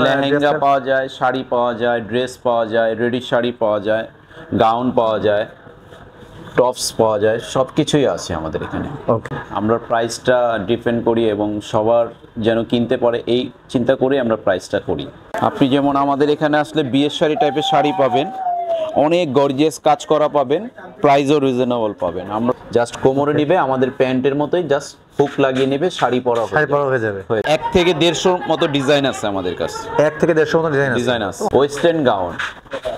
লেহেঙ্গা পাওয়া যায়, শাড়ি পাওয়া যায়, ড্রেস পাওয়া যায়, রেডি শাড়ি পাওয়া যায়, গাউন পাওয়া যায়, টপস পাওয়া যায়, সব কিছুই আছে আমাদের এখানে। ওকে, আমরা প্রাইসটা ডিপেন্ড করি এবং সবার যেন কিনতে পারে এই চিন্তা করে আমরা প্রাইসটা করি। আপনি যেমন আমাদের এখানে আসলে বিয়ের শাড়ি টাইপের শাড়ি পাবেন, অনেক গর্জিয়াস কাজ করা পাবেন, প্রাইসও রিজনেবল পাবেন। আমরা জাস্ট কোমরে নিবে আমাদের প্যান্টের মতোই, জাস্ট হুক লাগিয়ে নেবে, শাড়ি পরা হয়ে যাবে। 1 থেকে 150 মতো ডিজাইন আছে আমাদের কাছে। 1 থেকে 150 মতো ডিজাইন আছে। ওয়েস্টার্ন গাউন,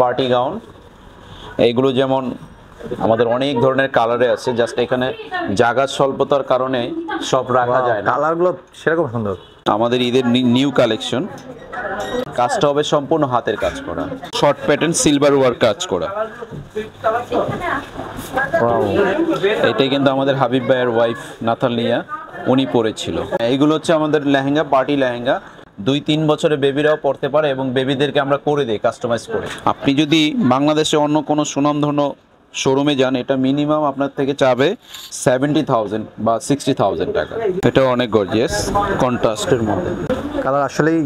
পার্টি গাউন, এইগুলো যেমন আমাদের অনেক ধরনের কালারে আছে। জাস্ট এখানে জায়গার স্বল্পতার কারণে সব রাখা যায় না। কালারগুলো সেরকম সুন্দর। আমাদের ঈদের নিউ কালেকশন। কাজটা হবে সম্পূর্ণ হাতের কাজ করা, শর্ট প্যাটার্ন সিলভার ওয়ার্ক কাজ করা। এটাই কিন্তু আমাদের হাবিব ভাইয়ের ওয়াইফ নাতালিয়া উনি পরেছিল। এইগুলো হচ্ছে আমাদের লেহেঙ্গা, পার্টি লেহেঙ্গা। 2-3 বছরের বেবিরাও পড়তে পারে এবং বেবিদেরকে আমরা করে দিই কাস্টমাইজ করে। আপনি যদি বাংলাদেশে অন্য কোনো সুনামধন্য শোরুমে যান, এটা মিনিমাম আপনার থেকে চাবে 70,000 বা 60,000 টাকা। এটা অনেক গর্জিয়াস কন্ট্রাস্টের মধ্যে। কালার আসলেই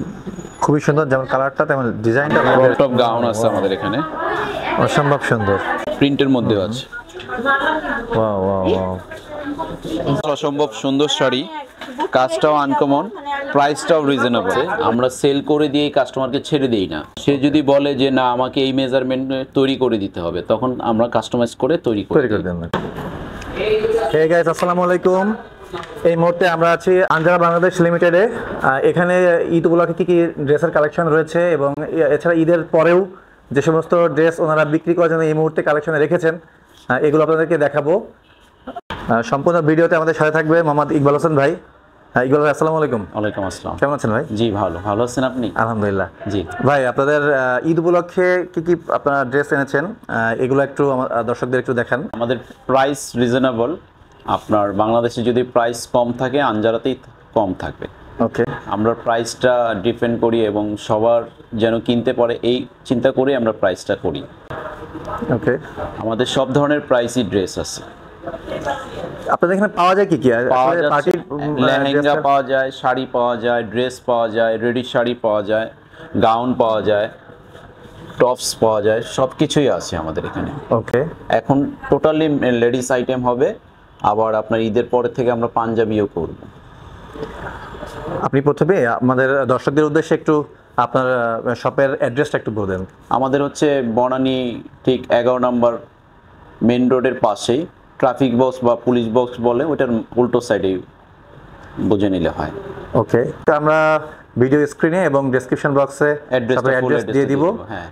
খুবই সুন্দর, যেমন কালারটা তেমন ডিজাইনটা। টপ গাউন আছে আমাদের এখানে, অসম্ভব সুন্দর, প্রিন্টের মধ্যে আছে। ওয়াও ওয়াও ওয়াও, অসম্ভব সুন্দর শাড়ি, কাজটাও আনকমন, প্রাইসটাও রিজনেবল। আমরা সেল করে দিয়ে কাস্টমারকে ছেড়ে দিই না। সে যদি বলে যে না আমাকে এই মেজারমেন্ট তৈরি করে দিতে হবে, তখন আমরা কাস্টমাইজ করে তৈরি করে দেন। হে গাইস, আসসালামু আলাইকুম। এই মুহূর্তে আমরা আছি আঞ্জারা বাংলাদেশ লিমিটেডে। এখানে ঈদ উপলক্ষে কী কী ড্রেসের কালেকশন রয়েছে এবং এছাড়া ঈদের পরেও যে সমস্ত ড্রেস ওনারা বিক্রি করার জন্য এই মুহূর্তে কালেকশনে রেখেছেন, এগুলো আপনাদেরকে দেখাবো। সম্পূর্ণ ভিডিওতে আমাদের সাথে থাকবে মোহাম্মদ ইকবাল হোসেন ভাই। ইকবাল ভাই, আসসালামু আলাইকুম। ওয়ালাইকুম আসসালাম। কেমন আছেন ভাই? জি ভালো আছেন আপনি? আলহামদুলিল্লাহ। জি ভাই, আপনাদের ঈদ উপলক্ষে কি কি আপনারা ড্রেস এনেছেন, এগুলো একটু দর্শকদের একটু দেখান। আমাদের প্রাইস রিজনেবল। আপনার বাংলাদেশে যদি প্রাইস কম থাকে, আঞ্জারাতেই কম থাকবে। ওকে, আমরা প্রাইসটা ডিপেন্ড করি এবং সবার যেন কিনতে পারে এই চিন্তা করে আমরা প্রাইসটা করি। ওকে, আমাদের সব ধরনের প্রাইসই ড্রেস আছে। আপনাদের এখানে পাওয়া যায় কি কি? পার্টি লেহেঙ্গা পাওয়া যায়, শাড়ি পাওয়া যায়, ড্রেস পাওয়া যায়, রেডি শাড়ি পাওয়া যায়, গাউন পাওয়া যায়, টপস পাওয়া যায়, সব কিছুই আছে আমাদের এখানে। ওকে, এখন টোটালি লেডিস আইটেম হবে। আবার আপনার ঈদের পরে থেকে আমরা পাঞ্জাবিও করব। আপনি প্রথমে আমাদের দর্শকদের উদ্দেশ্যে একটু আপনার শপের অ্যাড্রেসটা একটু বলে দেন। আমাদের হচ্ছে বনানী ঠিক 11 নম্বর মেন রোডের পাশেই, ট্রাফিক বক্স বা পুলিশ বক্স বলে, ওটার উল্টো সাইডে বুঝে নিলে হয়। ওকে, তো আমরা ভিডিও স্ক্রিনে এবং ডেসক্রিপশন বক্সে অ্যাড্রেস দিয়ে দিব।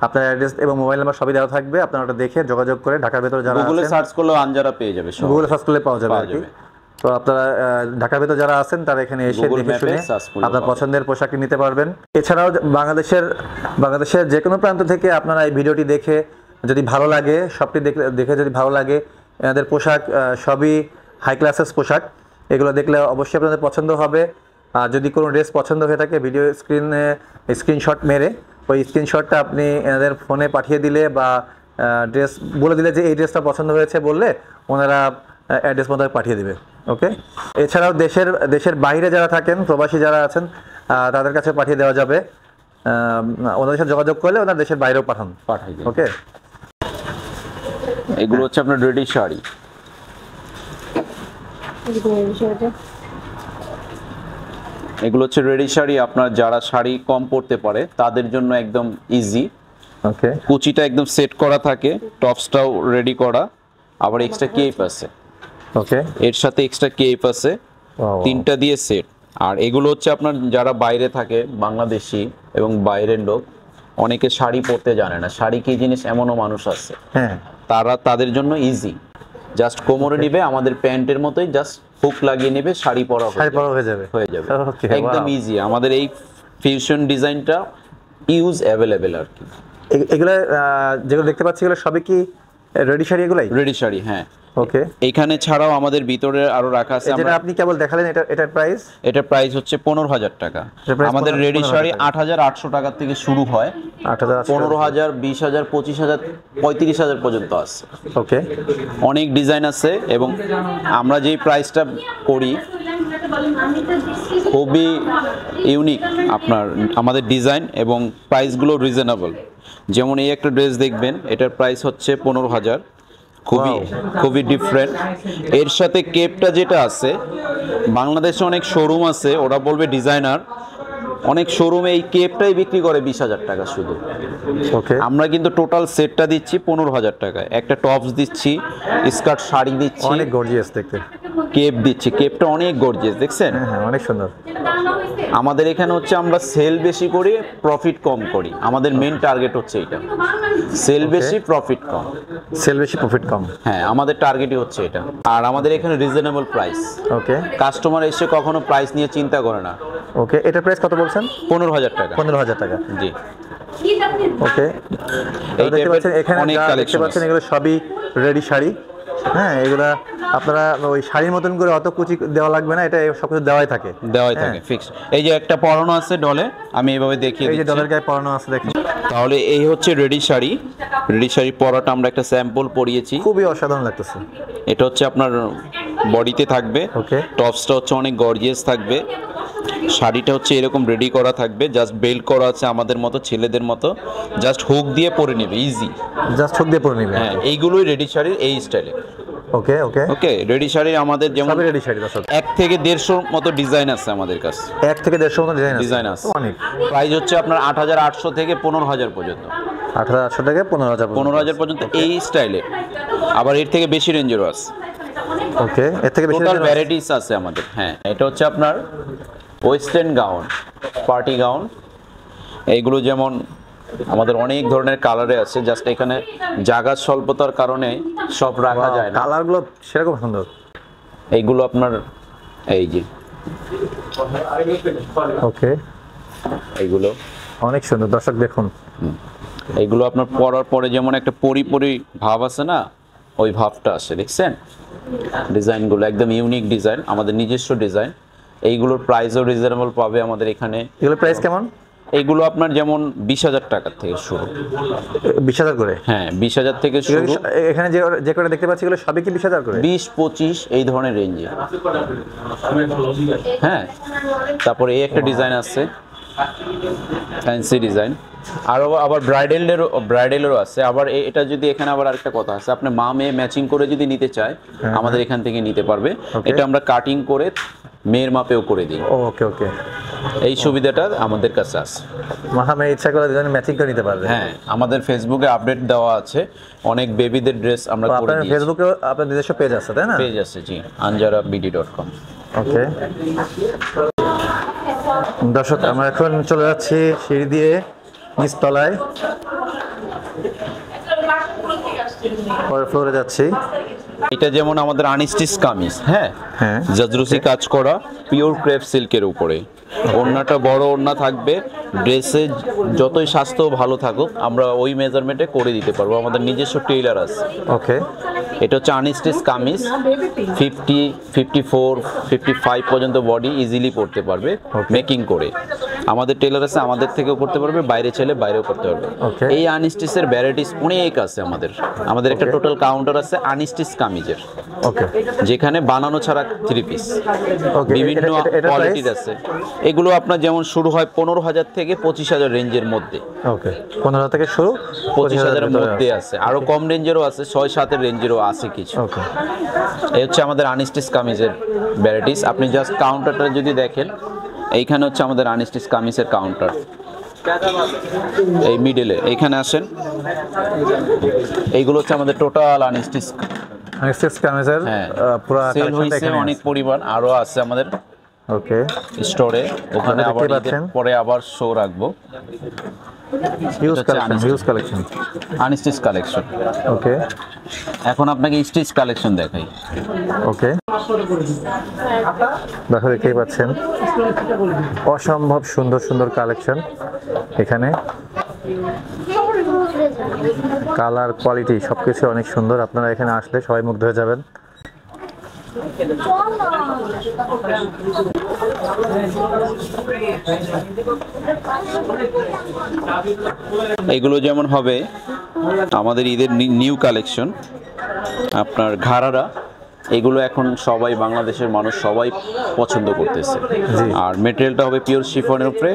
আপনার অ্যাড্রেস এবং মোবাইল নাম্বার সবই দেওয়া থাকবে। আপনারা ওটা দেখে যোগাযোগ করে ঢাকার ভেতরে যারা গুগলে সার্চ করলে আঞ্জারা পেয়ে যাবে, গুগলে সার্চ করলে পাওয়া যাবে আর কি। তো আপনারা ঢাকার ভেতরে যারা আছেন তারা এখানে এসে দেখে শুনে আপনার পছন্দের পোশাকটি নিতে পারবেন। এছাড়াও বাংলাদেশের যে কোনো প্রান্ত থেকে আপনারা এই ভিডিওটি দেখে যদি ভালো লাগে, সবটি দেখে যদি ভালো লাগে, এনাদের পোশাক সবই হাই ক্লাসের পোশাক। এগুলো দেখলে অবশ্যই আপনাদের পছন্দ হবে। আর যদি কোনো ড্রেস পছন্দ হয়ে থাকে, ভিডিও স্ক্রিনশট মেরে ওই স্ক্রিনশটটা আপনি এনাদের ফোনে পাঠিয়ে দিলে বা ড্রেস বলে দিলে যে এই ড্রেসটা পছন্দ হয়েছে বললে, ওনারা অ্যাড্রেস মতো পাঠিয়ে দেবে। ওকে, এছাড়াও দেশের বাইরে যারা থাকেন, প্রবাসী যারা আছেন, তাদের কাছে পাঠিয়ে দেওয়া যাবে। ওনাদের সাথে যোগাযোগ করলে ওনার দেশের বাইরেও পাঠাই দেবে। ওকে, এগুলো হচ্ছে আপনার রেডি শাড়ি। এগুলো হচ্ছে রেডি শাড়ি। আপনার যারা শাড়ি কম পরতে পারে তাদের জন্য একদম ইজি। ওকে, কুচিটা একদম সেট করা থাকে, টপসটাও রেডি করা, আবার এক্সট্রা কেপ আছে। ওকে, এর সাথে এক্সট্রা কেপ আছে, 3টা দিয়ে সেট। আর এগুলো হচ্ছে আপনার যারা বাইরে থাকে, বাংলাদেশি এবং বাইরের লোক, অনেকে শাড়ি পরতে জানে না, শাড়ি কি জিনিস এমনও মানুষ আছে। হ্যাঁ, তাদের জন্য ইজি। জাস্ট কোমরে নিবে আমাদের প্যান্টের মতোই, জাস্ট হুক লাগিয়ে নেবে, শাড়ি পরা হয়ে যাবে। একদম ইজি। আমাদের এই ফিউশন ডিজাইনটা ইউজ অ্যাভেলেবেল আর কি। এগুলো যেগুলো দেখতে পাচ্ছি এগুলো সবই কি রেডি শাড়ি? এগুলাই রেডি শাড়ি, হ্যাঁ। ওকে, এখানে ছাড়াও আমাদের ভিতরে আরো রাখা আছে। যেটা আপনি কেবল দেখালেন, এটার প্রাইস হচ্ছে 15,000 টাকা। আমাদের রেডি শাড়ি 8,800 টাকা থেকে শুরু হয়, 15,000, 20,000, 25,000, 35,000 পর্যন্ত আছে। ওকে, অনেক ডিজাইন আছে এবং আমরা যেই প্রাইসটা করি খুবই ইউনিক আপনার আমাদের ডিজাইন এবং প্রাইসগুলো রিজনেবল। যেমন এই একটা ড্রেস দেখবেন, এটার প্রাইস হচ্ছে 15,000, খুবই ডিফারেন্ট। এর সাথে কেপটা যেটা আছে, বাংলাদেশে অনেক শোরুম আছে, ওরা বলবে ডিজাইনার, অনেক শোরুমে এই কেপটাই বিক্রি করে 20,000 টাকা শুধু। ওকে, আমরা কিন্তু টোটাল সেটটা দিচ্ছি 15,000 টাকায়। একটা টপস দিচ্ছি, স্কার্ট, শাড়ি দিচ্ছি, অনেক গর্জিয়াস দেখতে। কেপ দিচ্ছি, কেপটা অনেক গর্জিয়াস, দেখছেন? হ্যাঁ, অনেক সুন্দর। আমাদের এখানে হচ্ছে আমরা সেল বেশি করি, প্রফিট কম করি। আমাদের মেইন টার্গেট হচ্ছে এটা, সেল বেশি প্রফিট কম। সেল বেশি প্রফিট কম, হ্যাঁ, আমাদের টার্গেটই হচ্ছে এটা। আর আমাদের এখানে রিজনেবল প্রাইস। ওকে, কাস্টমার এসে কখনো প্রাইস নিয়ে চিন্তা করে না। ওকে, এটার প্রাইস কত বলছেন? 15,000 টাকা। 15,000 টাকা, জি। ওকে। এই দেখতে পাচ্ছেন এখানে অনেক যা দেখতে কালেকশন পাচ্ছেন এগুলো সবই রেডি শাড়ি। হ্যাঁ, এগুলা আপনারা ওই শাড়ির মতন করে অত কুচি দেওয়া লাগবে না, এটা সবকিছু দেওয়াই থাকে, ফিক্স। এই যে একটা পরানো আছে ডলে, আমি এভাবে দেখিয়ে এই যে দিচ্ছি। ডলার গায়ে পরানো আছে দেখেন। তাহলে এই হচ্ছে রেডি শাড়ি। রেডি শাড়ি পরাটা আমরা একটা স্যাম্পল পরিয়েছি, খুবই অসাধারণ লাগতেছে। এটা হচ্ছে আপনার বডিতে থাকবে, ওকে, টপসটা হচ্ছে অনেক গর্জিয়াস থাকবে, শাড়িটা হচ্ছে এরকম রেডি করা থাকবে, জাস্ট বেল্ট করা আছে আমাদের মতো, ছেলেদের মতো, জাস্ট হুক দিয়ে পরে নেবে, ইজি, জাস্ট হুক দিয়ে পরে নেবে। হ্যাঁ, এইগুলোই রেডি শাড়ির এই স্টাইলে। ওকে, ওকে, ওকে, রেডি শাড়ি আমাদের যেমন সবই রেডি শাড়ি দর্শক। 1 থেকে 150 মতো ডিজাইন আছে আমাদের কাছে। 1 থেকে 150 মতো ডিজাইন আছে। অনেক। প্রাইস হচ্ছে আপনার 8,800 থেকে 15,000 পর্যন্ত। 8,800 থেকে 15,000 15,000 পর্যন্ত এই স্টাইলে। আবার এর থেকে বেশি রেঞ্জেরও আছে। ওকে, এর থেকে বেশি টোটাল ভ্যারাইটিস আছে আমাদের। হ্যাঁ, এটা হচ্ছে আপনার ওয়েস্টার্ন গাউন, পার্টি গাউন। এইগুলো যেমন আমাদের অনেক ধরনের কালারে আছে, জাস্ট এখানে জায়গা স্বল্পতার কারণে সব রাখা যায় না। কালারগুলো সেরকম সুন্দর। এইগুলো আপনার এই যে, ওকে, এইগুলো অনেক সুন্দর দর্শক দেখুন। এইগুলো আপনার পরার পরে যেমন একটা পরি ভাব আছে না, ওই ভাবটা আসে, দেখছেন? ডিজাইনগুলো একদম ইউনিক ডিজাইন, আমাদের নিজস্ব ডিজাইন। এইগুলোর প্রাইসও রিজনেবল পাবে আমাদের এখানে। এগুলোর প্রাইস কেমন? এইগুলো আপনার যেমন 20,000 টাকা থেকে শুরু। 20,000 করে? হ্যাঁ, 20,000 থেকে শুরু। এখানে যে করে দেখতে পাচ্ছি এগুলো সবই কি 20,000 করে? 20-25 এই ধরনের রেঞ্জে। হ্যাঁ, তারপরে এই একটা ডিজাইন আছে, ফ্যান্সি ডিজাইন। আর আবার ব্রাইডালেরও আছে। আবার এটা যদি এখানে আবার আরেকটা কথা আছে, আপনি মা মেয়ে ম্যাচিং করে যদি নিতে চায়, আমাদের এখান থেকে নিতে পারবে। এটা আমরা কাটিং করে মেয়ের মাপেও করে দিই। ওকে, ওকে, এই সুবিধাটা আমাদের কাছে আছে। মহামে ইচ্ছা করে দুজন ম্যাচিং করে নিতে পারবে। হ্যাঁ, আমাদের ফেসবুকে আপডেট দেওয়া আছে, অনেক বেবিদের ড্রেস আমরা করে আপনার দিয়েছি। ফেসবুকে আপনার নিজস্ব পেজ আছে তাই না? পেজ আছে, জি, anjarabd.com। ওকে, দর্শক আমরা এখন চলে যাচ্ছি সিঁড়ি দিয়ে নিচতলায়, পরের ফ্লোরে যাচ্ছি। এটা যেমন আমাদের আনস্টিচ কামিজ, হ্যাঁ, হ্যাঁ, জাজরুসি কাজ করা, পিওর ক্রেপ সিল্কের উপরে। ওড়নাটা বড় ওড়না থাকবে, ড্রেসে যতই স্বাস্থ্য ভালো থাকুক আমরা ওই মেজারমেন্টে করে দিতে পারবো, আমাদের নিজস্ব টেইলার আছে। ওকে, এটা হচ্ছে আনস্টিচ কামিজ, 50, 54, 55 পর্যন্ত বডি ইজিলি পড়তে পারবে মেকিং করে। আমাদের টেলার আছে, আমাদের থেকেও করতে পারবে, বাইরে চাইলে বাইরেও করতে পারবে। এই আনস্টিচের ভ্যারাইটিস অনেক আছে আমাদের একটা টোটাল কাউন্টার আছে আনস্টিচ কামিজের। ওকে, যেখানে বানানো ছাড়া 3 পিস বিভিন্ন কোয়ালিটির আছে। এগুলো আপনার যেমন শুরু হয় 15,000 থেকে 25,000 রেঞ্জের মধ্যে। ওকে, 15,000 থেকে শুরু, 25,000 এর মধ্যে আছে, আরো কম রেঞ্জেরও আছে, 6-7 এর রেঞ্জেরও আছে কিছু। ওকে, এই হচ্ছে আমাদের আনস্টিচ কামিজের ভ্যারাইটিস। আপনি জাস্ট কাউন্টারটা যদি দেখেন, এইখানে হচ্ছে আমাদের আনস্টিচ কামিজের কাউন্টার, এই মিডলে এইখানে আসেন। এইগুলো হচ্ছে আমাদের টোটাল আনস্টিচ কামিজের পুরো সেল হয়েছে অনেক পরিমাণ, আরো আছে আমাদের ওকে স্টোরে। ওখানে আবার পরে আবার শো রাখবো। Huge collection, unstitch collection. Okay, এখন আপনাকে স্টিচ কালেকশন দেখাই। ওকে, দেখো দেখতেই পাচ্ছেন অসম্ভব সুন্দর সুন্দর কালেকশন এখানে। কালার, কোয়ালিটি সবকিছু অনেক সুন্দর। আপনারা এখানে আসলে সবাই মুগ্ধ হয়ে যাবেন। এগুলো যেমন হবে আমাদের ঈদের নিউ কালেকশন, আপনার ঘাড়ারা এগুলো এখন সবাই বাংলাদেশের মানুষ সবাই পছন্দ করতেছে। আর মেটেরিয়ালটা হবে পিওর শিফনের উপরে,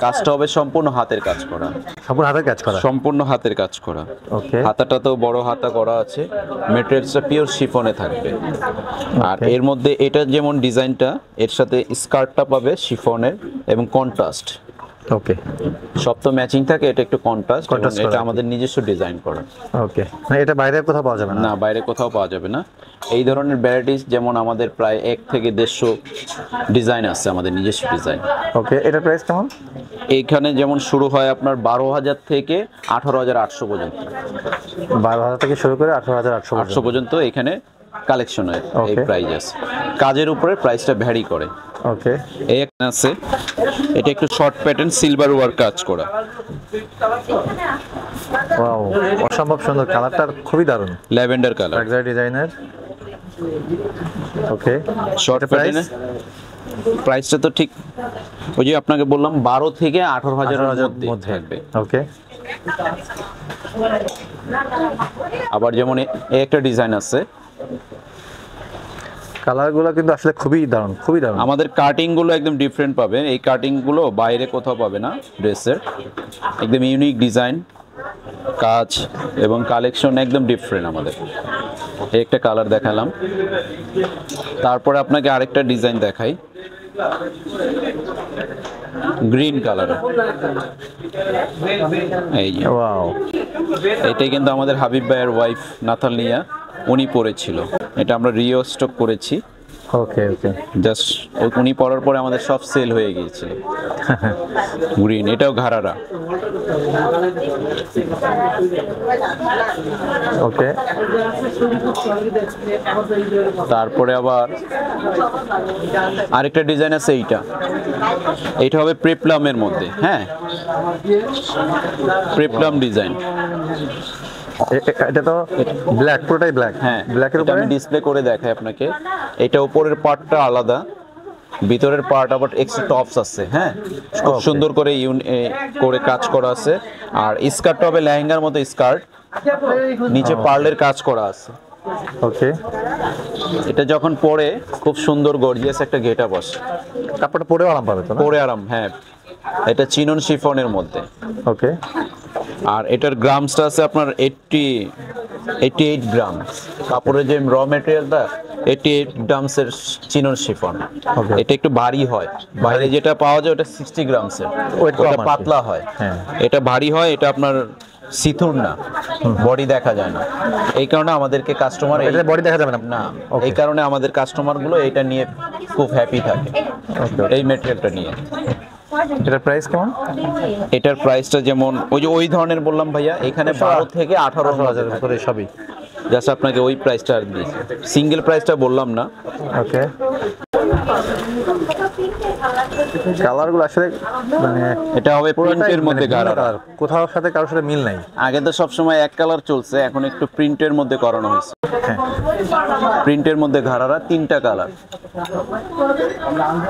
কাজটা হবে সম্পূর্ণ হাতের কাজ করা। সম্পূর্ণ হাতের কাজ করা? সম্পূর্ণ হাতের কাজ করা। ওকে। হাতাটা তো বড় হাতা করা আছে, মেটেরিয়ালসটা পিওর শিফনে থাকবে। আর এর মধ্যে এটা যেমন ডিজাইনটা, এর সাথে স্কার্টটা পাবে শিফনের এবং কন্ট্রাস্ট। ওকে। সব তো ম্যাচিং থাকে, এটা একটু কন্ট্রাস্ট, এটা আমাদের নিজস্ব ডিজাইন করা। ওকে, মানে এটা বাইরে কোথাও পাওয়া যাবে না? না, বাইরে কোথাও পাওয়া যাবে না। এই ধরনের ভ্যারাইটিস যেমন আমাদের প্রায় 1 থেকে 150 ডিজাইন আছে, আমাদের নিজস্ব ডিজাইন। ওকে, এটা প্রাইস কেমন? এইখানে যেমন শুরু হয় আপনার 12,000 থেকে 18,800 পর্যন্ত। 12,000 থেকে শুরু করে 18,800 পর্যন্ত এখানে কালেকশনের এই প্রাইস আছে। কাজের উপরে প্রাইসটা ভ্যারি করে। ওকে। এই একটা আছে, এটা একটু শর্ট প্যাটার্ন সিলভার ওয়ার্ক কাজ করা। ওয়াও, অসম্ভব সুন্দর, কালারটা খুবই দারুণ, ল্যাভেন্ডার কালার, লাক্সারি ডিজাইনার। ওকে, শর্ট প্যাটার্নে প্রাইসটা তো ঠিক ওই যে আপনাকে বললাম 12 থেকে 18,000 এর মধ্যে থাকবে। ওকে। আবার যেমন এই একটা ডিজাইন আছে, কালারগুলো কিন্তু আসলে খুবই দারুণ, খুবই দারুণ। আমাদের কাটিং গুলো একদম ডিফারেন্ট পাবে, এই কাটিং গুলো বাইরে কোথাও পাবে না ড্রেসের। একদম ইউনিক ডিজাইন, কাজ এবং কালেকশন একদম ডিফারেন্ট আমাদের। এই একটা কালার দেখালাম, তারপরে আপনাকে আরেকটা ডিজাইন দেখাই, গ্রিন কালারের। এই যে ওয়াও, এটাই কিন্তু আমাদের হাবিব ভাইয়ের ওয়াইফ নাতালিয়া উনি পরেছিল, এটা আমরা রিস্টক করেছি। ওকে ওকে, জাস্ট উনি পরার পরে আমাদের সব সেল হয়ে গিয়েছিল। গ্রিন, এটাও ঘাড়ারা। ওকে। তারপরে আবার আরেকটা ডিজাইন আছে, এইটা হবে পেপ্লামের মধ্যে। হ্যাঁ, পেপ্লাম ডিজাইন। এটা তো ব্ল্যাক, পুরোটাই ব্ল্যাক। হ্যাঁ, ব্ল্যাকের উপরে আমি ডিসপ্লে করে দেখাই আপনাকে। এটা উপরের পার্টটা আলাদা, ভিতরের পার্ট আবার এক্সট্রা টপস আছে। হ্যাঁ, খুব সুন্দর করে করে কাজ করা আছে। আর স্কার্টটা হবে লেহেঙ্গার মতো স্কার্ট, নিচে পার্লের কাজ করা আছে। ওকে। এটা যখন পরে খুব সুন্দর গর্জিয়াস একটা গেটআপ আসে। কাপড়টা পরেও আরাম পাবে তো? পরে আরাম, হ্যাঁ। এটা চিনন শিফনের মধ্যে। ওকে। আর এটার গ্রামসটা আছে আপনার 88 গ্রাম। কাপড়ের যে র মেটেরিয়ালটা 88 গ্রামসের চিনন শিফন। এটা একটু ভারী হয়, বাইরে যেটা পাওয়া যায় ওটা 60 গ্রামসের, ওটা পাতলা হয়। এটা ভারী হয়, এটা আপনার সিথুর না, বডি দেখা যায় না। এই কারণে আমাদেরকে কাস্টমার, এটা বডি দেখা যাবে না, এই কারণে আমাদের কাস্টমার গুলো এটা নিয়ে খুব হ্যাপি থাকে, এই মেটেরিয়ালটা নিয়ে। এটার প্রাইস কেমন? এটার প্রাইসটা যেমন ওই ধরনের বললাম ভাইয়া, এখানে 12 থেকে 18,000 করে সবই। জাস্ট আপনাকে ওই প্রাইসটা আর দিয়েছি, সিঙ্গেল প্রাইসটা বললাম না। ওকে। কালারগুলো আসলে মানে এটা হবে প্রিন্টের মধ্যে ঘাড়া, কোথাও সাথে কারোর সাথে মিল নাই। আগে তো সব সময় এক কালার চলছে, এখন একটু প্রিন্টের মধ্যে করানো হয়েছে। প্রিন্টের মধ্যে ঘাড়ারা 3টা কালার।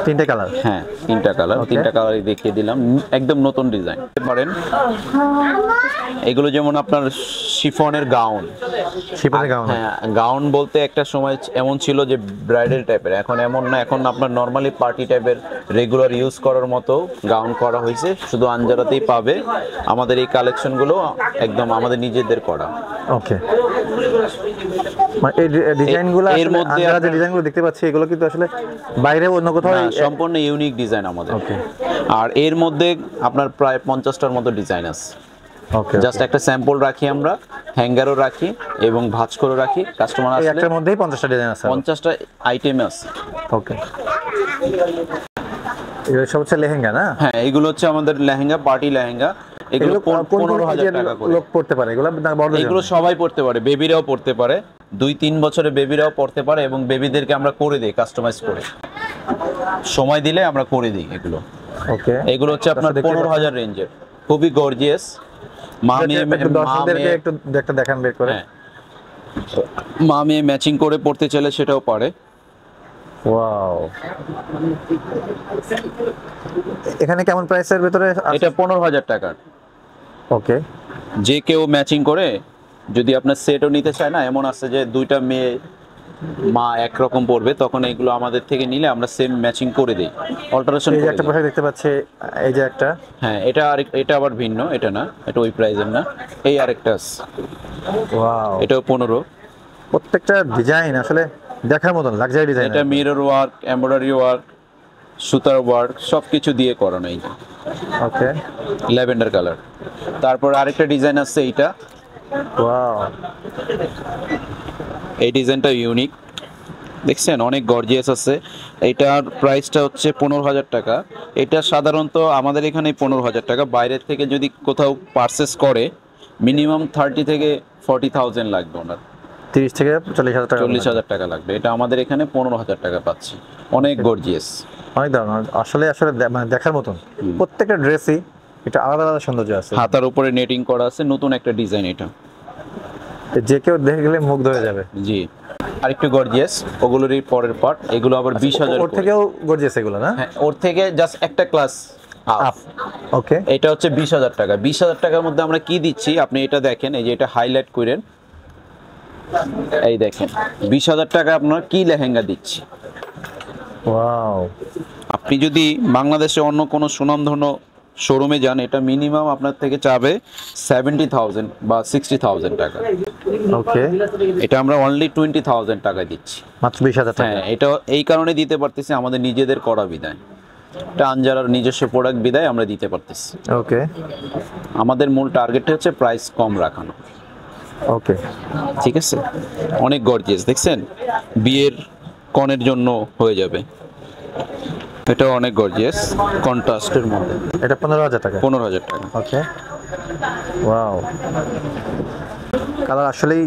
3টে কালার? হ্যাঁ, 3টা কালার, 3টা কালারই দেখিয়ে দিলাম, একদম নতুন ডিজাইন পারেন। এগুলো যেমন আপনার শিফনের গাউন। শিফনের গাউন? হ্যাঁ, গাউন বলতে একটা সময় এমন ছিল যে ব্রাইডাল টাইপের, এখন এমন না, এখন আপনার নর্মালি পার্টি টাইপের রেগুলার ইউজ করার মতো গাউন করা হয়েছে। শুধু আঞ্জারাতেই পাবে আমাদের এই কালেকশনগুলো, একদম আমাদের নিজেদের করা। ওকে। মানে এই ডিজাইনগুলো, এর মধ্যে আমরা যে ডিজাইনগুলো দেখতে পাচ্ছি এগুলো কিন্তু আসলে বাইরে অন্য কোথাও সম্পূর্ণ ইউনিক ডিজাইন আমাদের। আর এর মধ্যে আপনার প্রায় 50টার মতো ডিজাইন আছে। ওকে, জাস্ট একটা স্যাম্পল রাখি আমরা, হ্যাঙ্গারও রাখি এবং ভাঁজ করে রাখি। কাস্টমার আসলে একটার মধ্যেই 50টা ডিজাইন আছে, 50টা আইটেম আছে। ওকে। এগুলো সব হচ্ছে লেহেঙ্গা না? হ্যাঁ, এগুলো হচ্ছে আমাদের লেহেঙ্গা, পার্টি লেহেঙ্গা। এগুলো 15,000 টাকা করে। লোক পড়তে পারে এগুলো? এগুলো সবাই পড়তে পারে, বেবিরাও পড়তে পারে, 2-3 বছরের বেবিরাও পড়তে পারে এবং বেবিদেরকে আমরা করে দিই কাস্টমাইজ করে, সময় দিলে আমরা করে দিই এগুলো। ওকে। এগুলো হচ্ছে আপনার 15,000 রেঞ্জের, খুবই গর্জিয়াস। দর্শকদেরকে একটু একটা দেখান বের করে। মা মেয়ে ম্যাচিং করে পড়তে চাইলে সেটাও পারে। ওয়াও, এখানে কেমন প্রাইসের ভিতরে? এটা 15,000 টাকার। ওকে। যে কেউ ম্যাচিং করে, যদি আপনার সেটও নিতে চায় না, এমন আছে যে 2টা মেয়ে মা একরকম পরবে, তখন এগুলো আমাদের থেকে নিলে আমরা সেম ম্যাচিং করে দিই, অল্টারেশন এই যে করে একটা দিই। পোশাক দেখতে পাচ্ছি, এই যে একটা, হ্যাঁ, এটা আবার ভিন্ন, এটা না, এটা ওই প্রাইজের না। এই আরেকটা আছে, ওয়াও, এটাও 15। প্রত্যেকটা ডিজাইন আসলে দেখার মতন, লাক্সারি ডিজাইন। এটা মিরর ওয়ার্ক, এমব্রয়ডারি ওয়ার্ক, সুতার ওয়ার্ক সব কিছু দিয়ে করানো। এই ওকে, ল্যাভেন্ডার কালার। তারপর আরেকটা ডিজাইন আছে এইটা, ওয়াও, এই ডিজাইনটা ইউনিক, দেখছেন অনেক গর্জিয়াস আছে। এইটার প্রাইসটা হচ্ছে 15,000 টাকা। এটা সাধারণত আমাদের এখানে 15,000 টাকা, বাইরের থেকে যদি কোথাও পারচেস করে মিনিমাম 30 থেকে 40,000 লাগবে ওনার, 30 থেকে 40,000 টাকা। 40,000 টাকা লাগবে। এটা আমাদের এখানে 15,000 টাকা পাচ্ছি, অনেক গর্জিয়াস। অনেক দারুণ, আসলে আসলে মানে দেখার মতন। প্রত্যেকটা ড্রেসই এটা আলাদা আলাদা সৌন্দর্য আছে। হাতার উপরে নেটিং করা আছে, নতুন একটা ডিজাইন এটা, যে কেউ দেখে গেলে মুগ্ধ হয়ে যাবে। জি। আরেকটু গর্জিয়াস, ওগুলোরই পরের পার্ট, এগুলো আবার 20,000। ওর থেকেও গর্জিয়াস এগুলো না? হ্যাঁ, ওর থেকে জাস্ট একটা ক্লাস আপ। ওকে, এটা হচ্ছে 20,000 টাকা। 20,000 টাকার মধ্যে আমরা কি দিচ্ছি আপনি এটা দেখেন, এই যে এটা হাইলাইট করেন, এই দেখেন 20,000 টাকা আপনার কি লেহেঙ্গা দিচ্ছি। ওয়াও, আপনি যদি বাংলাদেশে অন্য কোনো সুনামধন্য শোরুমে যান, এটা মিনিমাম আপনার থেকে চাবে 70,000 বা 60,000 টাকা। ওকে, এটা আমরা অনলি 20,000 টাকা দিচ্ছি। মাত্র 20,000 টাকা। হ্যাঁ, এটা এই কারণে দিতে পারতেছি, আমাদের নিজেদের করা বিদায়, এটা আঞ্জারার নিজস্ব প্রোডাক্ট বিদায় আমরা দিতে পারতেছি। ওকে, আমাদের মূল টার্গেটটা হচ্ছে প্রাইস কম রাখানো। ওকে, ঠিক আছে, অনেক গর্জিয়াস, দেখছেন বিয়ের কনের জন্য হয়ে যাবে। এটা অনেক গর্জিয়াস, কন্ট্রাস্টের মধ্যে। এটা 15,000 টাকা। 15,000 টাকা। ওকে, ওয়াও, কালার আসলেই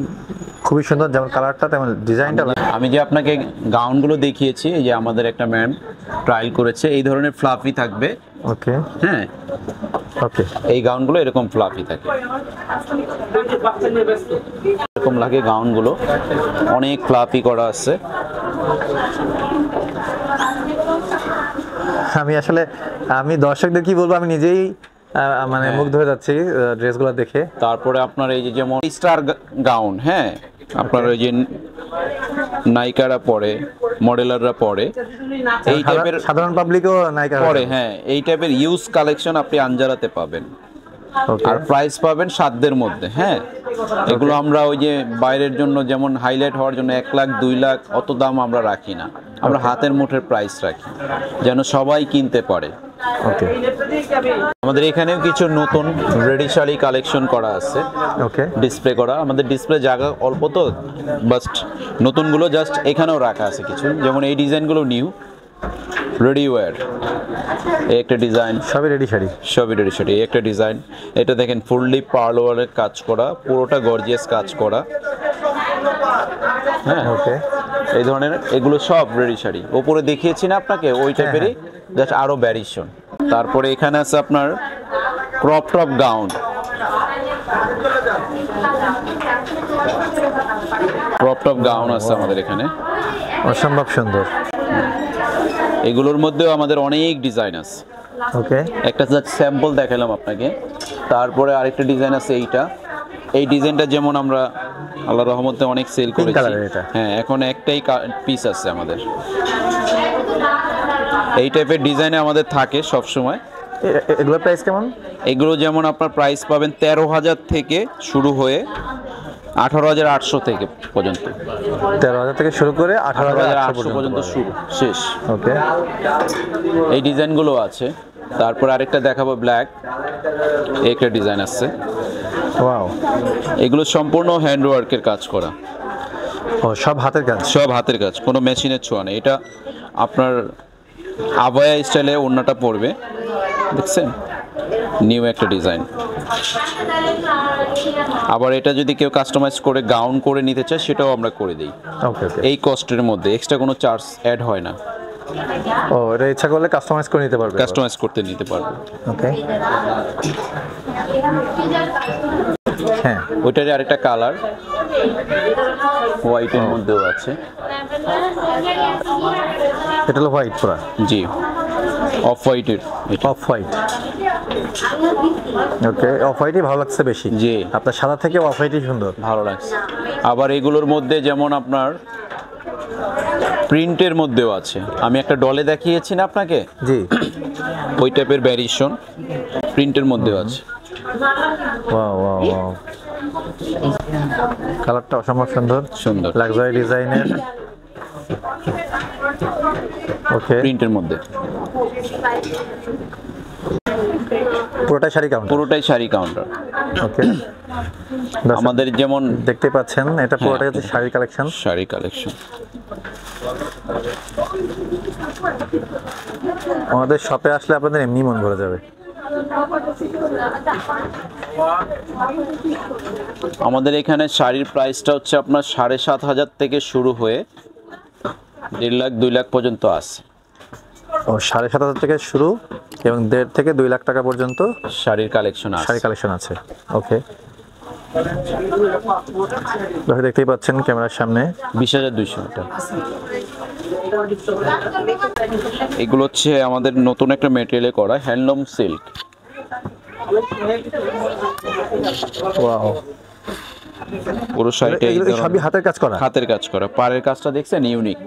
খুবই সুন্দর, যেমন কালারটা তেমন ডিজাইনটা। আমি যে আপনাকে গাউনগুলো দেখিয়েছি, এই যে আমাদের একটা ম্যাম ট্রায়াল করেছে, এই ধরনের ফ্লাফি থাকবে। ওকে, হ্যাঁ, ওকে, এই গাউনগুলো এরকম ফ্লাফি থাকে, এরকম লাগে গাউনগুলো, অনেক ফ্লাফি করা আছে। আমি দর্শকদের কি বলবো, আমি নিজেই মানে মুগ্ধ হয়ে যাচ্ছি ড্রেসগুলো দেখে। তারপরে আপনার এই যে যেমন স্টার গাউন, হ্যাঁ, আপনার ওই যে নায়িকারা পরে, মডেলাররা পরে, এই টাইপের সাধারণ পাবলিকও নায়িকা পরে। হ্যাঁ, এই টাইপের ইউজ কালেকশন আপনি আঞ্জারাতে পাবেন, ওকে, আর প্রাইস পাবেন 7দের মধ্যে। হ্যাঁ, এগুলো আমরা ওই যে বাইরের জন্য যেমন হাইলাইট হওয়ার জন্য 1 লাখ 2 লাখ অত দাম আমরা রাখি না, আমরা হাতের মুঠের প্রাইস রাখি যেন সবাই কিনতে পারে। ওকে, আমাদের এখানেও কিছু নতুন রেডি শাড়ি কালেকশন করা আছে, ওকে, ডিসপ্লে করা। আমাদের ডিসপ্লে জায়গা অল্প, তো বাস্ট নতুনগুলো জাস্ট এখানেও রাখা আছে কিছু, যেমন এই ডিজাইনগুলো নিউ রেডি ওয়্যার। এই একটা ডিজাইন, সবই রেডি শাড়ি। সবই রেডি শাড়ি। এই একটা ডিজাইন, এটা দেখেন ফুললি পার্ল ওয়ার্কের কাজ করা, পুরোটা গর্জিয়াস কাজ করা। হ্যাঁ, ওকে, এই ধরনের এগুলো সব রেডি শাড়ি। ওপরে দেখিয়েছি না আপনাকে, ওই টাইপেরই, জাস্ট আরো ভ্যারিয়েশন। তারপরে এখানে আছে আপনার crop top gown, crop top gown আছে আমাদের এখানে, অসম্ভব সুন্দর। এগুলোর মধ্যেও আমাদের অনেক ডিজাইন আছে। ওকে, একটা জাস্ট স্যাম্পল দেখালাম আপনাকে। তারপরে আরেকটা ডিজাইন আছে এইটা, এই ডিজাইনটা যেমন আমরা আল্লাহর রহমতে অনেক সেল করেছি। কালারের এটা। হ্যাঁ, এখন একটাই পিস আছে আমাদের। এই টাইপের ডিজাইনে আমাদের থাকে সব সময়। এগুলোর প্রাইস কেমন? এগুলো যেমন আপনার প্রাইস পাবেন 13,000 থেকে শুরু হয়ে 18,800 থেকে পর্যন্ত। 13,000 থেকে শুরু করে 18,800 পর্যন্ত শুরু, শেষ। ওকে, এই ডিজাইনগুলো আছে। তারপর আরেকটা দেখাবো, ব্ল্যাক, একটা ডিজাইন আছে। ওয়াও, এগুলো সম্পূর্ণ হ্যান্ডওয়ার্কের কাজ করা, ও সব হাতের কাজ। সব হাতের কাজ, কোনো মেশিনের ছোঁয়া নেই। এটা আপনার আবায়া স্টাইলে ওড়নাটা পড়বে, দেখছেন নিউ একটা ডিজাইন। আবার এটা যদি কেউ কাস্টমাইজ করে গাউন করে নিতে চায়, সেটাও আমরা করে দিই ওকে, ওকে, এই কস্টের মধ্যে, এক্সট্রা কোনো চার্জ অ্যাড হয় না। ও এটা ইচ্ছা করলে কাস্টমাইজ করে নিতে পারবে। কাস্টমাইজ করতে নিতে পারবে। ওকে, হ্যাঁ, ওইটারই আরেকটা কালার হোয়াইটের মধ্যেও আছে। এটা হলো হোয়াইট পুরা। জি, অফ হোয়াইটের, অফ হোয়াইট। ওকে, অফ হোয়াইটই ভালো লাগছে বেশি। জি, আপনার সাদা থেকে অফ হোয়াইটই সুন্দর। ভালো লাগছে। আবার এগুলোর মধ্যে যেমন আপনার প্রিন্টের মধ্যেও আছে, আমি একটা ডলে দেখিয়েছি না আপনাকে, জি ওই টাইপের ভ্যারিয়েশন প্রিন্টের মধ্যেও আছে। ওয়াও ওয়াও ওয়াও, কালারটা অসম্ভব সুন্দর, সুন্দর লাক্সারি ডিজাইনের। ওকে, প্রিন্টের মধ্যে পুরোটাই শাড়ি কাউন্টার। পুরোটাই শাড়ি কাউন্টার। ওকে, আমাদের যেমন দেখতে পাচ্ছেন এটা পুরোটাই হচ্ছে শাড়ি কালেকশন। শাড়ি কালেকশন। আমাদের শপে আসলে আপনাদের এমনি মন ভরে যাবে। আমাদের এখানে শাড়ির প্রাইসটা হচ্ছে আপনার 7,500 থেকে শুরু হয়ে 1.5 লাখ 2 লাখ পর্যন্ত আছে। ও 7,500 থেকে শুরু এবং 1.5 থেকে 2 লাখ টাকা পর্যন্ত শাড়ির কালেকশন আছে। শাড়ি কালেকশন আছে। ওকে, দেখতেই পাচ্ছেন ক্যামেরার সামনে 20,200 টাকা। এগুলো হচ্ছে আমাদের নতুন একটা মেটেরিয়ালে করা হ্যান্ডলুম সিল্ক। ওয়াও, পুরো শাড়িটা এই এগুলো সবই হাতের কাজ করা। হাতের কাজ করা, পাড়ের কাজটা দেখছেন ইউনিক।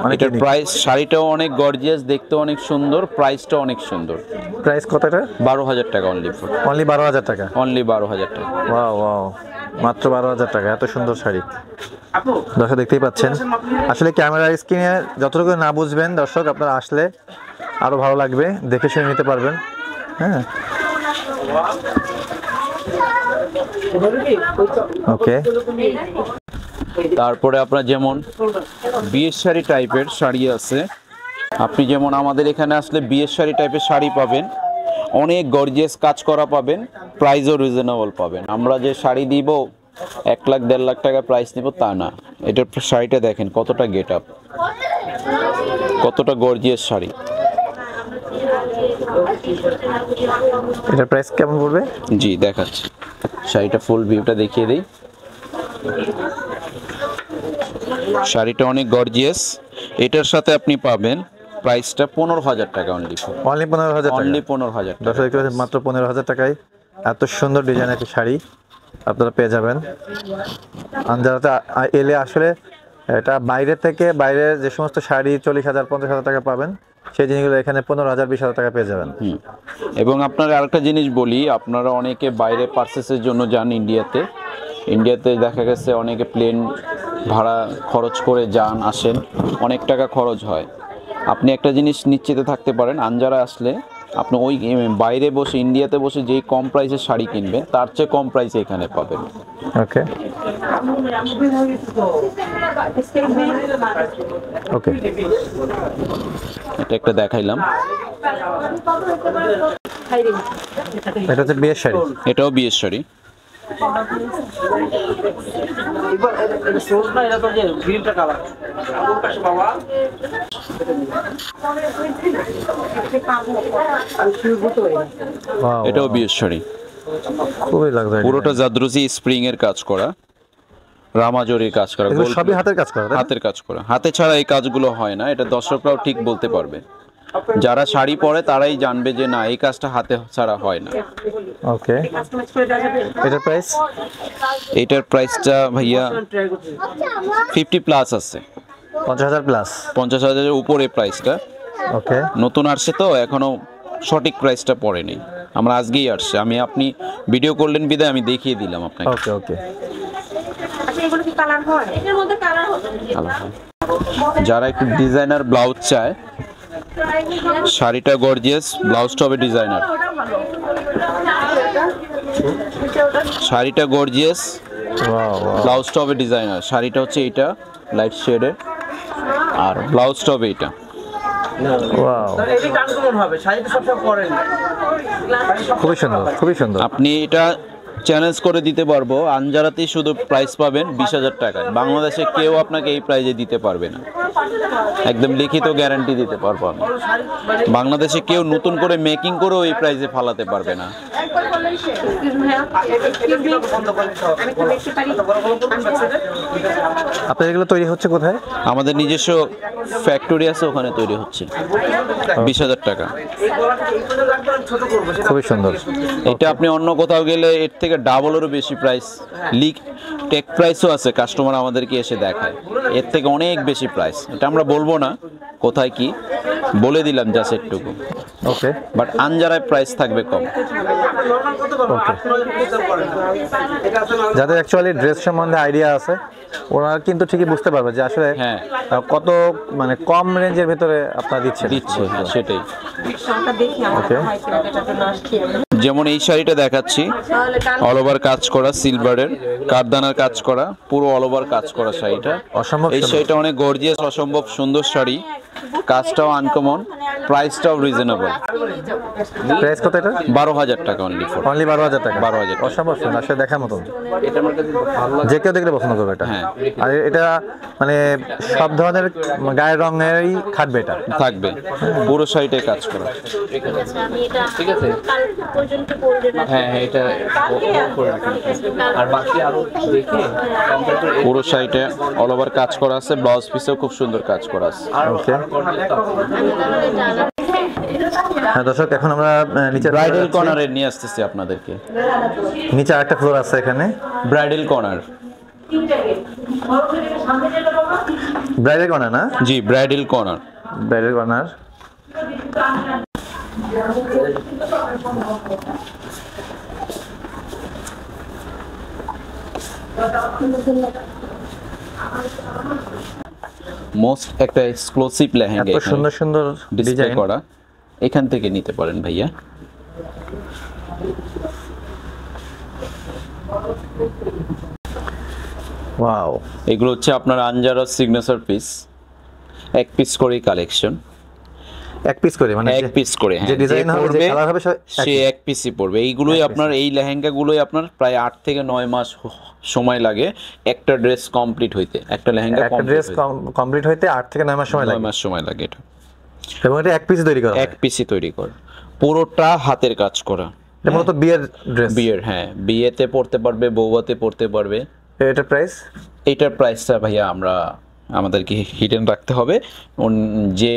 অনেক এটার unique। প্রাইস, শাড়িটাও অনেক গর্জিয়াস, দেখতে অনেক সুন্দর, প্রাইসটাও অনেক সুন্দর। প্রাইস কত এটা? 12,000 টাকা অনলি ফর। অনলি 12,000 টাকা। অনলি 12,000 টাকা। ওয়াও ওয়াও, মাত্র 12,000 টাকা, এত সুন্দর শাড়ি। দর্শক দেখতেই পাচ্ছেন, আসলে ক্যামেরার স্ক্রিনে যতটুকু না বুঝবেন দর্শক, আপনারা আসলে আরো ভালো লাগবে, দেখে শুনে নিতে পারবেন। হ্যাঁ, ওকে। তারপরে আপনার যেমন বিয়ের শাড়ি টাইপের শাড়ি আছে, আপনি যেমন আমাদের এখানে আসলে বিয়ের শাড়ি টাইপের শাড়ি পাবেন, অনেক গর্জিয়াস কাজ করা পাবেন, প্রাইসও রিজনেবল পাবেন। আমরা যে শাড়ি দিব 1 লাখ 1.5 লাখ টাকা প্রাইস নিব তা না। এটার শাড়িটা দেখেন কতটা গেট আপ, কতটা গর্জিয়াস শাড়ি। এটার প্রাইস কেমন পড়বে? জি দেখাচ্ছি, শাড়িটা ফুল ভিউটা দেখিয়ে দিই। শাড়িটা অনেক গর্জিয়াস, এটার সাথে আপনি পাবেন প্রাইসটা 15,000 টাকা অনলি। অনলি 15,000 টাকা। অনলি 15,000 টাকা। দর্শক দেখতে পাচ্ছেন মাত্র 15,000 টাকায় এত সুন্দর ডিজাইন একটা শাড়ি আপনারা পেয়ে যাবেন আঞ্জারাতে এলে। আসলে এটা বাইরে থেকে, বাইরের যে সমস্ত শাড়ি 40,000 50,000 টাকা পাবেন, সেই জিনিসগুলো এখানে 15,000 20,000 টাকা পেয়ে যাবেন। এবং আপনার আরেকটা জিনিস বলি, আপনারা অনেকে বাইরে পারচেসের জন্য যান ইন্ডিয়াতে, ইন্ডিয়াতে দেখা গেছে অনেকে প্লেন ভাড়া খরচ করে যান, আসেন, অনেক টাকা খরচ হয়। আপনি একটা জিনিস নিশ্চিত থাকতে পারেন, আঞ্জারা আসলে আপনি ওই বাইরে বসে, ইন্ডিয়াতে বসে যেই কম প্রাইসে শাড়ি কিনবেন তার চেয়ে কম প্রাইসে এখানে পাবেন। ওকে ওকে, এটা একটা দেখাইলাম, এটা হচ্ছে বিয়ের শাড়ি। এটাও বিয়ের শাড়ি। এটাও বিয়ের শাড়ি, খুবই লাক্সারি, পুরোটা জাদরুসি স্প্রিং এর কাজ করা, রামাজরির কাজ করা, এগুলো সবই হাতের কাজ করা। হাতের কাজ করা। হাতে ছাড়া এই কাজগুলো হয় না, এটা দর্শকরাও ঠিক বলতে পারবে। যারা শাড়ি পরে তারাই জানবে যে না, এই কাজটা হাতে ছাড়া হয় না। ওকে, এটার প্রাইস? এটার প্রাইসটা ভাইয়া 50 প্লাস আছে, 50,000 প্লাস, 50,000-এর উপরে প্রাইসটা। ওকে, নতুন আসছে তো এখনো সঠিক প্রাইসটা পড়েনি, আমরা আজকেই আসছে। আপনি ভিডিও করলেন বিদায় আমি দেখিয়ে দিলাম আপনাকে। ওকে ওকে। যারা একটু ডিজাইনার ব্লাউজ চায়, শাড়িটা গর্জিয়াস, ব্লাউজটা হবে ডিজাইনার। শাড়িটা গর্জিয়াস, ব্লাউজটা হবে ডিজাইনার। শাড়িটা হচ্ছে এইটা লাইট শেডের, আর ব্লাউজটা হবে এইটা। খুবই সুন্দর, খুবই সুন্দর। আপনি এটা চ্যালেঞ্জ করে দিতে পারবো, আঞ্জারাতেই শুধু প্রাইস পাবেন 20,000 টাকায়। বাংলাদেশে কেউ আপনাকে এই প্রাইজে দিতে পারবে না, একদম লিখিত গ্যারান্টি দিতে পারবো আমি। বাংলাদেশে কেউ নতুন করে মেকিং করেও এই প্রাইজে ফালাতে পারবে না। আপনার এগুলো তৈরি হচ্ছে কোথায়? আমাদের নিজস্ব ফ্যাক্টরি আছে, ওখানে তৈরি হচ্ছে। 20,000 টাকা। খুবই সুন্দর। এটা আপনি অন্য কোথাও গেলে এর থেকে ডাবলেরও বেশি প্রাইস, লিক টেক প্রাইসও আছে, কাস্টমার আমাদেরকে এসে দেখায় এর থেকে অনেক বেশি প্রাইস। এটা আমরা বলবো না কোথায় কি, বলে দিলাম জাস্ট একটুকু। ওকে, বাট আনজারায় প্রাইস থাকবে কম। যাদের অ্যাকচুয়ালি ড্রেস সম্বন্ধে আইডিয়া আছে ওরা কিন্তু ঠিকই বুঝতে পারবে যে আসলে হ্যাঁ কত মানে কম রেঞ্জের ভিতরে আপনারা দিচ্ছেন। সেটাই। ওকে, যেমন এই শাড়িটা দেখাচ্ছি, অল ওভার কাজ করা, সিলভারের কারদানার কাজ করা, পুরো অল ওভার কাজ করা শাড়িটা অসম্ভব এই শাড়িটা অনেক গর্জিয়াস, অসম্ভব সুন্দর শাড়ি, কাজটাও আনকমন, প্রাইসটাও রিজনেবল। প্রাইস কত এটা? 12,000 টাকা অনলি 12,000 টাকা। 12,000 অসম্ভব সুন্দর, আসলে দেখার মতন, যে কেউ দেখলে পছন্দ করবে এটা। হ্যাঁ, আর এটা মানে সব ধরনের গায়ের রঙেরই খাটবে এটা, থাকবে পুরো শাড়িটাই কাজ করা। ঠিক আছে, কাল পর্যন্ত পড়বে না। হ্যাঁ এটা আর বাকি আরো দেখে পুরো শাড়িটা অল ওভার কাজ করা আছে, ব্লাউজ পিসেও খুব সুন্দর কাজ করা আছে। ওকে। হ্যাঁ দর্শক, এখন আমরা নিচে ব্রাইডাল কর্নারে নিয়ে আসতেছি আপনাদেরকে। নিচে আরেকটা ফ্লোর আছে এখানে, ব্রাইডাল কর্নার। ব্রাইডাল কর্নার না? জি, bridal corner. Bridal corner. Most একটা এক্সক্লুসিভ লেহেঙ্গা, এত সুন্দর সুন্দর ডিসপ্লে ডিজাইন করা, এখান থেকে নিতে পারেন ভাইয়া। ওয়াও, এগুলো হচ্ছে আপনার আনজারা সিগনেচার পিস, এক পিস করেই কালেকশন, এক পিস করে মানে এক পিস করে, যে ডিজাইন হবে, যে কালার হবে সে এক পিসই পড়বে। এইগুলোই আপনার, এই লেহেঙ্গাগুলোই আপনার প্রায় 8 থেকে 9 মাস সময় লাগে একটা ড্রেস কমপ্লিট হইতে, একটা লেহেঙ্গা একটা ড্রেস কমপ্লিট হইতে 8 থেকে 9 মাস সময় 9 লাগে। মাস সময় লাগে এটা। এবং এটা এক পিস তৈরি করা, এক পিসই তৈরি করা, পুরোটা হাতের কাজ করা। এটা মূলত বিয়ের ড্রেস। বিয়ের, হ্যাঁ, বিয়েতে পড়তে পারবে, বউভাতে পড়তে পারবে। এটার প্রাইস? এটার প্রাইসটা ভাইয়া আমাদেরকে হিডেন রাখতে হবে, যে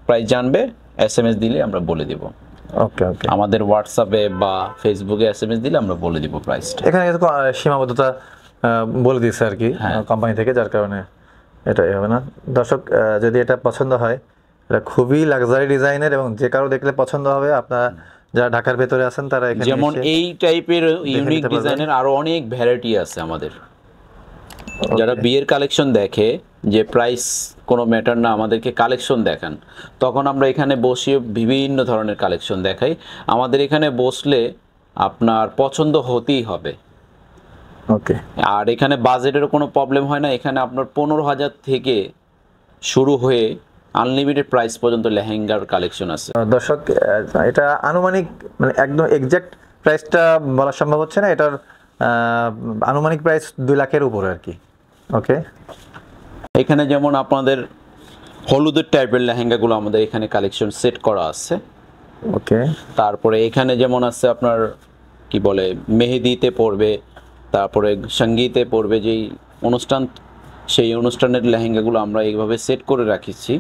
প্রাইস জানবে SMS দিলে আমরা বলে দিব। ওকে ওকে, আমাদের হোয়াটসঅ্যাপে বা ফেসবুকে SMS দিলে আমরা বলে দিব প্রাইসটা। এখানে কিন্তু সীমাবদ্ধতা বলে দিয়েছে আর কি কোম্পানি থেকে, যার কারণে এটা হবে না। দর্শক যদি এটা পছন্দ হয়, এটা খুবই লাক্সারি ডিজাইনের এবং যে কারো দেখলে পছন্দ হবে। আপনারা যারা ঢাকার ভেতরে আছেন তারা এখানে যেমন এই টাইপের ইউনিক নিতে পারবেন। ডিজাইনের আরো অনেক ভ্যারাইটি আছে আমাদের। যারা বিয়ের কালেকশন দেখে, যে প্রাইস কোনো ম্যাটার না, আমাদেরকে কালেকশন দেখান, তখন আমরা এখানে বসিয়ে বিভিন্ন ধরনের কালেকশন দেখাই। আমাদের এখানে বসলে আপনার পছন্দ হতেই হবে। ওকে, আর এখানে বাজেটেরও কোনো প্রবলেম হয় না। এখানে আপনার 15,000 থেকে শুরু হয়ে আনলিমিটেড প্রাইস পর্যন্ত লেহেঙ্গার কালেকশন আছে। দর্শক এটা আনুমানিক মানে একদম এক্সাক্ট প্রাইসটা বলা সম্ভব হচ্ছে না, এটার আনুমানিক প্রাইস 2 লাখের উপরে আর কি। ওকে, এখানে যেমন আপনাদের হলুদের টাইপের লেহেঙ্গাগুলো আমাদের এখানে কালেকশন সেট করা আছে। ওকে, তারপরে এখানে যেমন আছে আপনার কি বলে মেহেদিতে পড়বে, তারপরে সঙ্গীতে পড়বে, যেই অনুষ্ঠান সেই অনুষ্ঠানের লেহেঙ্গাগুলো আমরা এইভাবে সেট করে রাখিছি।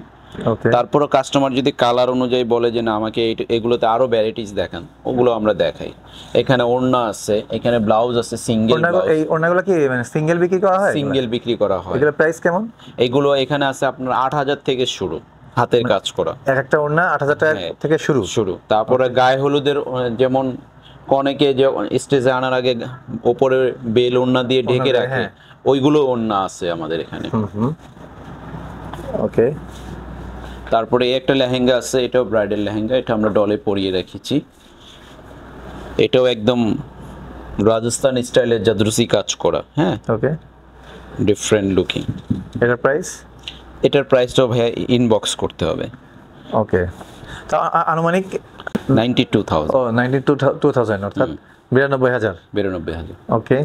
ওকে, তারপরে কাস্টমার যদি কালার অনুযায়ী বলে যে না আমাকে এগুলোতে আরো ভ্যারাইটিস দেখান, ওগুলো আমরা দেখাই। এখানে ওড়না আছে, এখানে ব্লাউজ আছে, সিঙ্গেল এই ওড়নাগুলো কি মানে সিঙ্গেল বিক্রি করা হয়? সিঙ্গেল বিক্রি করা হয়। এগুলোর প্রাইস কেমন? এগুলো এখানে আছে আপনার 8,000 থেকে শুরু, হাতের কাজ করা। এক একটা ওড়না 8,000 টাকা থেকে শুরু। তারপরে গায়ে হলুদের যেমন কনেকে যে স্টেজে আনার আগে উপরে বেল ওড়না দিয়ে ঢেকে রাখে, ওইগুলো ওড়না আছে আমাদের এখানে। ওকে, তারপরে একটা লেহেঙ্গা আছে, এটাও ব্রাইডাল লেহেঙ্গা, এটা আমরা ডলে পরিয়ে রেখেছি। এটাও একদম রাজস্থান স্টাইলের জাদরুসি কাজ করা। হ্যাঁ, ওকে, ডিফারেন্ট লুকিং। এটার প্রাইস? এটার প্রাইসটাও ভাইয়া ইনবক্স করতে হবে। ওকে, তো আনুমানিক 92,000। ও 92,000 অর্থাৎ 92,000। 92,000। ওকে,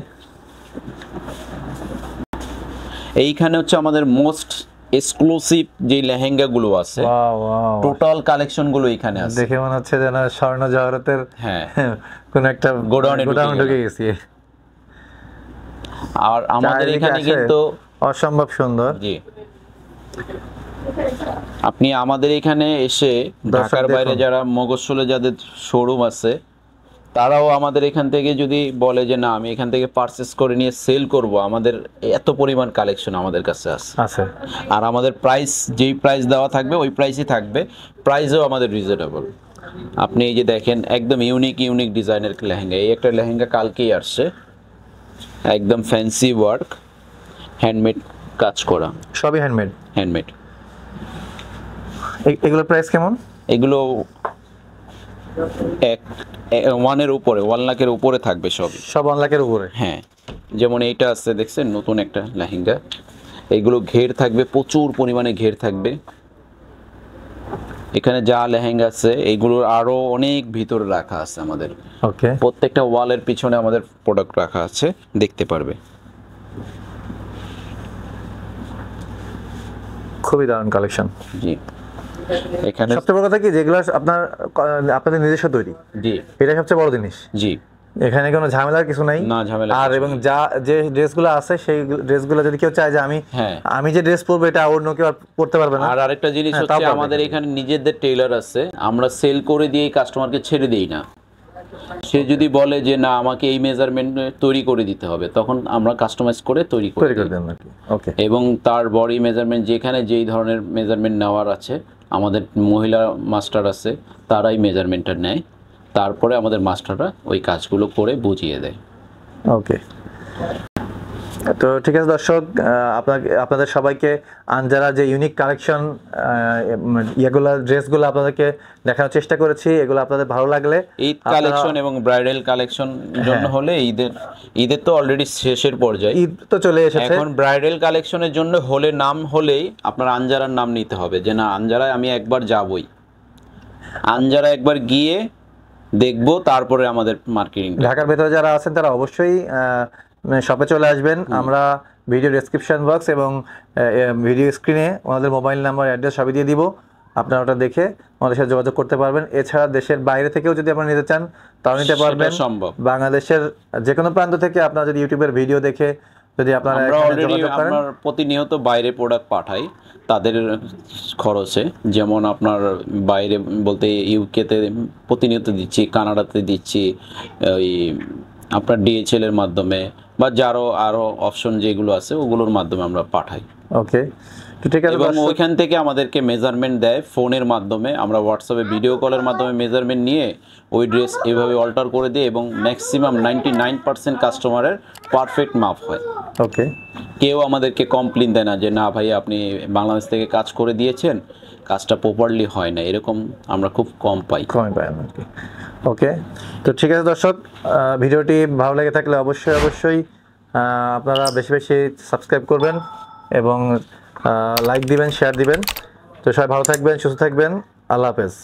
এইখানে হচ্ছে আমাদের মোস্ট এক্সক্লুসিভ যে লেহেঙ্গাগুলো আছে, ওয়াও ওয়াও, টোটাল কালেকশনগুলো এখানে আছে। দেখে মনে হচ্ছে যেন স্বর্ণ জহরতের হ্যাঁ কোন একটা গোডাউনে ঢুকে গেছি। আর আমাদের এখানে কিন্তু অসম্ভব সুন্দর। জি, আপনি আমাদের এখানে এসে ঢাকার বাইরে যারা মগজশোলে যাদের শোরুম আছে, তারাও আমাদের এখান থেকে যদি বলে যে না আমি এখান থেকে পারচেস করে নিয়ে সেল করব, আমাদের এত পরিমাণ কালেকশন আমাদের কাছে আছে। আর আমাদের প্রাইস যেই প্রাইস দেওয়া থাকবে ওই প্রাইসই থাকবে, প্রাইসও আমাদের রিজনেবল। আপনি এই যে দেখেন একদম ইউনিক ডিজাইনের লেহেঙ্গা, এই একটা লেহেঙ্গা কালকেই আসছে, একদম ফ্যান্সি ওয়ার্ক, হ্যান্ডমেড কাজ করা, সবই হ্যান্ডমেড। এগুলোর প্রাইস কেমন? এগুলো 1 লাখের উপরে থাকবে সব 1 লাখের উপরে। হ্যাঁ, যেমন এইটা আছে দেখছেন নতুন একটা লেহেঙ্গা, এগুলো ঘের থাকবে, প্রচুর পরিমাণে ঘের থাকবে। এখানে যা লেহেঙ্গা আছে এইগুলোর আরো অনেক ভিতরে রাখা আছে আমাদের। ওকে, প্রত্যেকটা ওয়ালের পিছনে আমাদের প্রোডাক্ট রাখা আছে, দেখতে পারবে। খুবই দারুণ কালেকশন। জি, এখানে সবচেয়ে বড় কথা কি যেগুলো আপনাদের নিজস্ব তৈরি, জি এটা সবচেয়ে বড় জিনিস। জি, এখানে কোনো ঝামেলার কিছু নাই, না ঝামেলা। আর এবং যে ড্রেসগুলো আছে সেই ড্রেসগুলো যদি কেউ চায় যে আমি যে ড্রেস পরবো এটা অন্য কেউ আর পরতে পারবে না। আর আরেকটা জিনিস হচ্ছে আমাদের এখানে নিজেদের টেইলার আছে, আমরা সেল করে দিয়ে কাস্টমারকে ছেড়ে দেই না। সে যদি বলে যে না আমাকে এই মেজারমেন্ট তৈরি করে দিতে হবে, তখন আমরা কাস্টমাইজ করে তৈরি করে দেন নাকি? ওকে। এবং তার বডি মেজারমেন্ট যেখানে যেই ধরনের মেজারমেন্ট নেওয়ার আছে, আমাদের মহিলা মাস্টার আছে, তারাই মেজারমেন্টটা নেয়, তারপরে আমাদের মাস্টাররা ওই কাজগুলো করে বুঝিয়ে দেয়। ওকে, তো ঠিক আছে দর্শক, আপনাদের সবাইকে আনজারা যে ইউনিক কালেকশন এগুলো ড্রেসগুলো আপনাদেরকে দেখানোর চেষ্টা করেছি। এগুলো আপনাদের ভালো লাগলে ঈদ কালেকশন এবং ব্রাইডাল কালেকশন জন্য হলে ঈদের তো অলরেডি শেষের পর্যায়ে, ঈদ তো চলে এসেছে, এখন ব্রাইডাল কালেকশনের জন্য হলে নাম হলেই আপনার আনজারার নাম নিতে হবে, যে না আনজারায় আমি একবার যাবই, আনজারা একবার গিয়ে দেখবো, তারপরে আমাদের মার্কেটিং। ঢাকার ভেতরে যারা আছেন তারা অবশ্যই শপে চলে আসবেন। আমরা ভিডিও ডেসক্রিপশন বক্স এবং ভিডিও স্ক্রিনে ওনাদের মোবাইল নাম্বার, অ্যাড্রেস সবই দিয়ে দিব, আপনারা ওটা দেখে আমাদের সাথে যোগাযোগ করতে পারবেন। এছাড়া দেশের বাইরে থেকেও যদি আপনারা নিতে চান তাও নিতে পারবেন, সম্ভব। বাংলাদেশের যে কোনো প্রান্ত থেকে আপনারা যদি ইউটিউবের ভিডিও দেখে যদি আপনারা যোগাযোগ করেন, আমরা প্রতিনিয়ত বাইরে প্রোডাক্ট পাঠাই তাদের খরচে, যেমন আপনার বাইরে বলতে ইউকেতে প্রতিনিয়ত দিচ্ছি, কানাডাতে দিচ্ছি, ওই আপনার ডিএচএল এর মাধ্যমে, বা আরো অপশন যেগুলো আছে ওগুলোর মাধ্যমে আমরা পাঠাই। ওকে, তো ঠিক আছে। এবং ওইখান থেকে আমাদেরকে মেজারমেন্ট দেয় ফোনের মাধ্যমে, আমরা হোয়াটসঅ্যাপে ভিডিও কলের মাধ্যমে মেজারমেন্ট নিয়ে ওই ড্রেস এইভাবে অল্টার করে দিই, এবং ম্যাক্সিমাম 99% কাস্টমারের পারফেক্ট মাপ হয়। ওকে, কেউ আমাদেরকে কমপ্লেন দেয় না যে না ভাই আপনি বাংলাদেশ থেকে কাজ করে দিয়েছেন, কাজটা প্রপারলি হয় না, এরকম আমরা খুব কম পাই। ওকে, তো ঠিক আছে দর্শক, ভিডিওটি ভালো লেগে থাকলে অবশ্যই আপনারা বেশি বেশি সাবস্ক্রাইব করবেন এবং লাইক দিবেন, শেয়ার দিবেন। তো সবাই ভালো থাকবেন, সুস্থ থাকবেন, আল্লাহ হাফেজ।